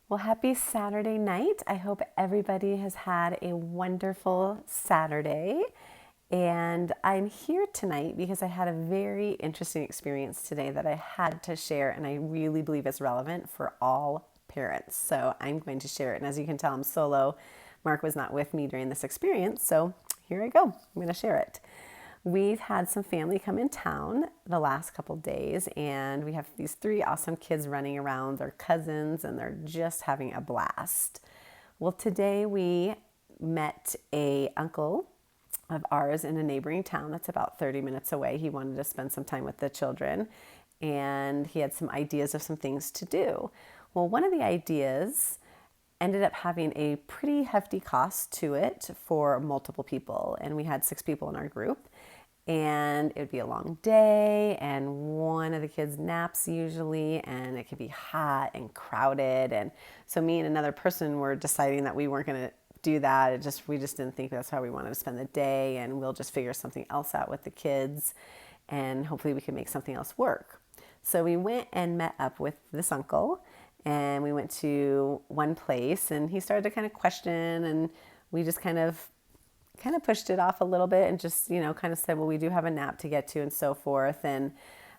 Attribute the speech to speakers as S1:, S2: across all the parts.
S1: Well, happy Saturday night. I hope everybody has had a wonderful Saturday. And I'm here tonight because I had a very interesting experience today that I had to share, and I really believe it's relevant for all parents. So I'm going to share it. And as you can tell, I'm solo. Mark was not with me during this experience. So here I go. I'm going to share it. We've had some family come in town the last couple days, and we have these three awesome kids running around. They're cousins, and they're just having a blast. Well, today we met a uncle of ours in a neighboring town that's about 30 minutes away. He wanted to spend some time with the children, and he had some ideas of some things to do. Well, one of the ideas ended up having a pretty hefty cost to it for multiple people. And we had 6 people in our group. And it would be a long day, and one of the kids naps usually, and it could be hot and crowded. And so me and another person were deciding that we weren't going to do that. We just didn't think that's how we wanted to spend the day, and we'll just figure something else out with the kids, and hopefully we can make something else work. So we went and met up with this uncle, and we went to one place, and he started to kind of question, and we just kind of pushed it off a little bit and just, kind of said, well, we do have a nap to get to and so forth. And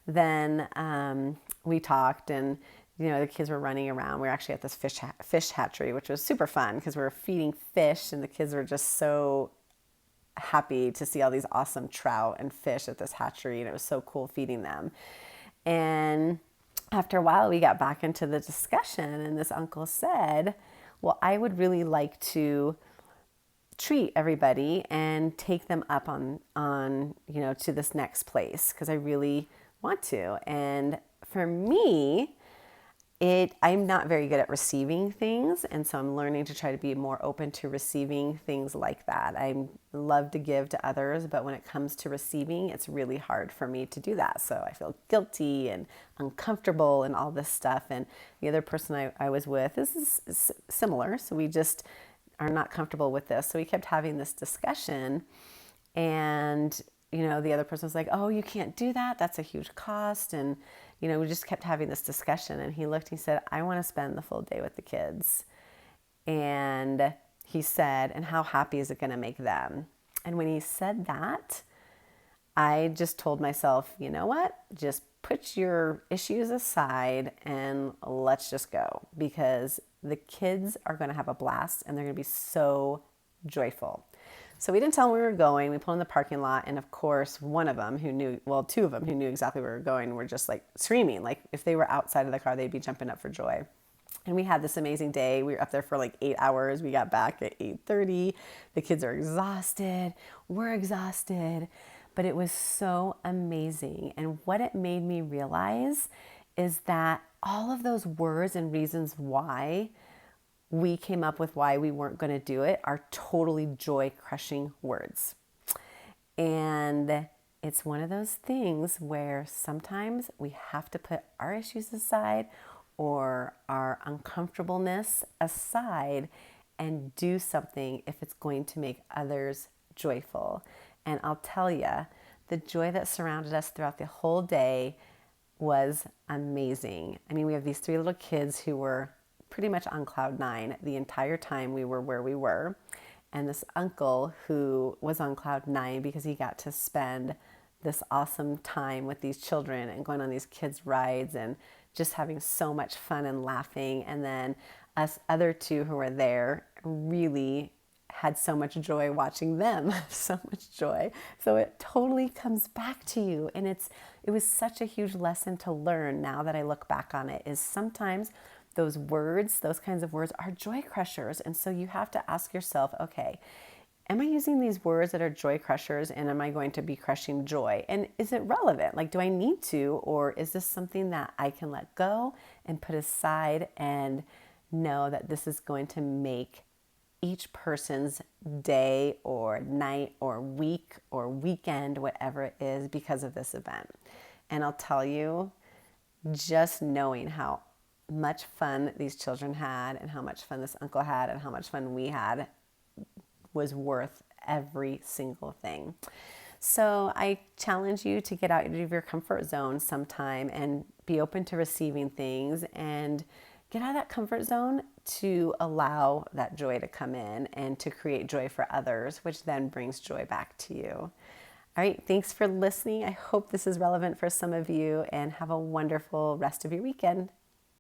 S1: then we talked, and, the kids were running around. We were actually at this fish hatchery, which was super fun because we were feeding fish, and the kids were just so happy to see all these awesome trout and fish at this hatchery. And it was so cool feeding them. And after a while, we got back into the discussion, and this uncle said, well, I would really like to treat everybody and take them up on to this next place because I really want to. And for me, I'm not very good at receiving things, and so I'm learning to try to be more open to receiving things like that. I love to give to others, but when it comes to receiving, it's really hard for me to do that. So I feel guilty and uncomfortable and all this stuff. And the other person I was with is similar, so we just are not comfortable with this. So we kept having this discussion, and the other person was like, oh, you can't do that, that's a huge cost. And we just kept having this discussion, and he looked, he said, I want to spend the full day with the kids. And he said, and how happy is it going to make them? And when he said that, I just told myself, you know what, just put your issues aside and let's just go, because the kids are going to have a blast and they're going to be so joyful. So we didn't tell them we were going. We pulled in the parking lot, and of course, one of them who knew, well, 2 of them who knew exactly where we were going were just like screaming. Like if they were outside of the car, they'd be jumping up for joy. And we had this amazing day. We were up there for like 8 hours. We got back at 8:30. The kids are exhausted. We're exhausted. But it was so amazing. And what it made me realize is that all of those words and reasons why we came up with why we weren't going to do it are totally joy-crushing words. And it's one of those things where sometimes we have to put our issues aside or our uncomfortableness aside and do something if it's going to make others joyful. And I'll tell you, the joy that surrounded us throughout the whole day was amazing. I mean, we have these 3 little kids who were pretty much on cloud 9 the entire time we were where we were. And this uncle who was on cloud 9 because he got to spend this awesome time with these children and going on these kids' rides and just having so much fun and laughing. And then us other 2 who were there really had so much joy watching them, so much joy. So it totally comes back to you. And it was such a huge lesson to learn now that I look back on it, is sometimes those words, those kinds of words are joy crushers. And so you have to ask yourself, okay, am I using these words that are joy crushers, and am I going to be crushing joy? And is it relevant? Like, do I need to, or is this something that I can let go and put aside and know that this is going to make each person's day or night or week or weekend, whatever it is, because of this event? And I'll tell you, just knowing how much fun these children had and how much fun this uncle had and how much fun we had was worth every single thing. So I challenge you to get out of your comfort zone sometime and be open to receiving things, and get out of that comfort zone to allow that joy to come in and to create joy for others, which then brings joy back to you. All right, thanks for listening. I hope this is relevant for some of you, and have a wonderful rest of your weekend.